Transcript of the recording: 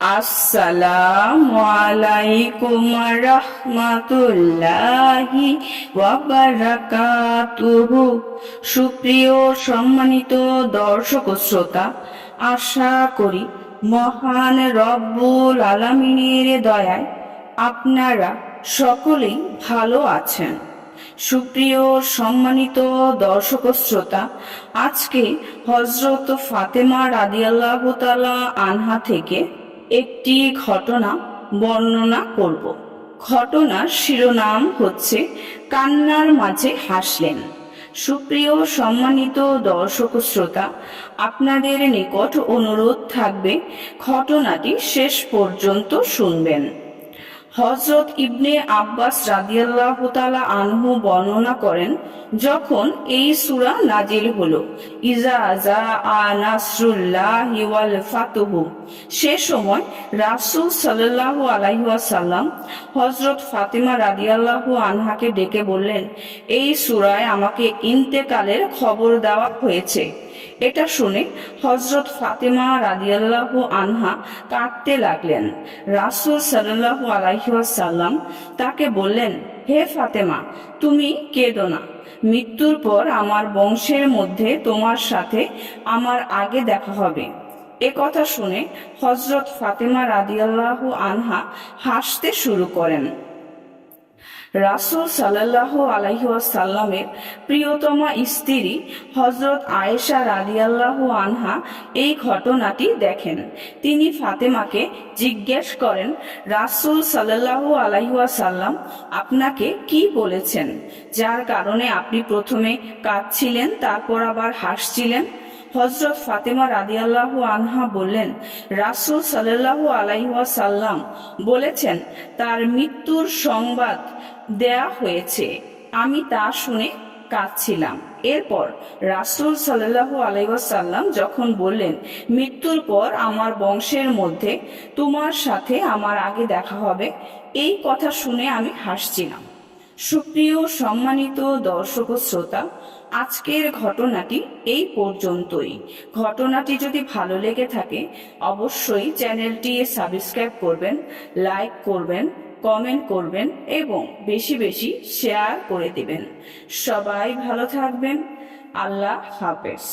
আসসালামু আলাইকুম রাহমাতুল্লাহি ওয়া বারাকাতুহু। সুপ্রিয় সম্মানিত দর্শক ও শ্রোতা, আশা করি মহান রব্বুল আলামিনের দয়ায় আপনারা সকলেই ভালো আছেন। সুপ্রিয় সম্মানিত দর্শক ও শ্রোতা, আজকে হযরত ফাতেমা রাদিয়াল্লাহু তাআলা আনহা থেকে একটি ঘটনা বর্ণনা করব। ঘটনার শিরোনাম হচ্ছে কান্নার মাঝে হাসলেন। সুপ্রিয় সম্মানিত দর্শক শ্রোতা, আপনাদের নিকট অনুরোধ থাকবে ঘটনাটি শেষ পর্যন্ত শুনবেন। হযরত ইবনে আব্বাস রাদিয়াল্লাহু তাআলা আনহু বর্ণনা করেন, যখন এই সূরা নাজিল হলো, ইজা জাআ নাসরুল্লাহি ওয়াল ফাতহু, সে সময় রাসূল সাল্লাল্লাহু আলাইহি ওয়াসাল্লাম হযরত ফাতেমা রাদিয়াল্লাহু আনহাকে ডেকে বললেন, এই সূরায় আমাকে ইন্তেকালের খবর দেওয়া হয়েছে। এটা শুনে হযরত ফাতেমা রাদিয়াল্লাহু আনহা কাঁদতে লাগলেন। রাসূল সাল্লাল্লাহু আলাইহি ওয়াসাল্লাম তাকে বললেন, হে ফাতেমা, তুমি কেঁদো না। মৃত্যুর পর আমার বংশের মধ্যে তোমার সাথে আমার আগে দেখা হবে। এ কথা শুনে হযরত ফাতেমা রাদিয়াল্লাহু আনহা হাসতে শুরু করেন। রাসূল সাল্লাল্লাহু আলাইহি ওয়াসাল্লামের প্রিয়তমা স্ত্রী হযরত আয়েশা রাদিয়াল্লাহু আনহা এই ঘটনাটি দেখেন। তিনি ফাতেমাকে জিজ্ঞেস করেন, রাসূল সাল্লাল্লাহু আলাইহি ওয়াসাল্লাম আপনাকে কি বলেছেন, যার কারণে আপনি প্রথমে কাঁদছিলেন তারপর আবার হাসছিলেন? হযরত ফাতেমা রাদিয়াল্লাহু আনহা বললেন, রাসূল সাল্লাল্লাহু আলাইহি ওয়াসাল্লাম বলেছেন তার মৃত্যুর সংবাদ দেয়া হয়েছে, আমি তা শুনে কাঁদছিলাম। এরপর রাসূল সাল্লাল্লাহু আলাইহি ওয়াসাল্লাম যখন বললেন, মৃত্যুর পর আমার বংশের মধ্যে তোমার সাথে আমার আগে দেখা হবে, এই কথা শুনে আমি হাসছিলাম। সুপ্রিয় সম্মানিত দর্শক ও শ্রোতা, আজকের ঘটনাটি এই পর্যন্তই। ঘটনাটি যদি ভালো লেগে থাকে অবশ্যই চ্যানেলটি সাবস্ক্রাইব করবেন, লাইক করবেন, কমেন্ট করবেন এবং বেশি বেশি শেয়ার করে দিবেন। সবাই ভালো থাকবেন। আল্লাহ হাফেজ।